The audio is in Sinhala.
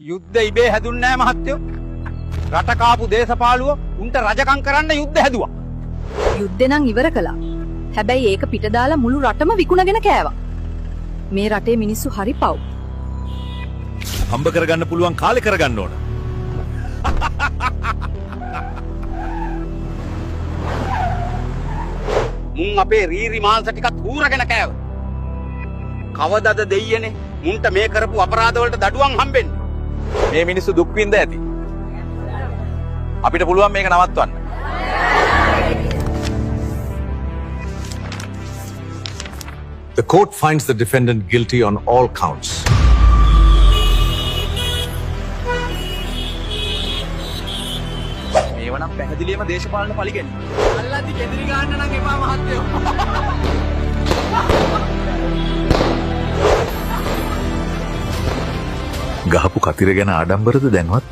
යුද්ධ ඉබේ හැදුන්නේ නැහැ මහත්තයෝ. රට කාපු දේශපාලුව උන්ට රජකම් කරන්න යුද්ධ හැදුවා. යුද්ධේ නම් ඉවර කළා. හැබැයි ඒක පිට දාලා මුළු රටම විකුණගෙන කෑවා. මේ රටේ මිනිස්සු හරි පව්. හම්බ කරගන්න පුළුවන් කාලේ කරගන්න ඕන. මුන් අපේ රීරි මාංශ ටිකක් හූරගෙන කෑවා. කවදද දෙයියනේ මුන්ට මේ කරපු අපරාධ වලට දඩුවම් හම්බෙන්නේ. මේ මිනිස්සු දුක් විඳ ඇති. අපිට පුළුවන් මේක නවත්වන්න. The court finds the defendant guilty on all counts. මේවනම් පැහැදිලිවම දේශපාලන පරිගැන. අල්ලද්දි කෙදිරි ගන්න නම් එපා මහත්තයෝ. ගහපු කතිර ගැන ආඩම්බරද දැන්වත්?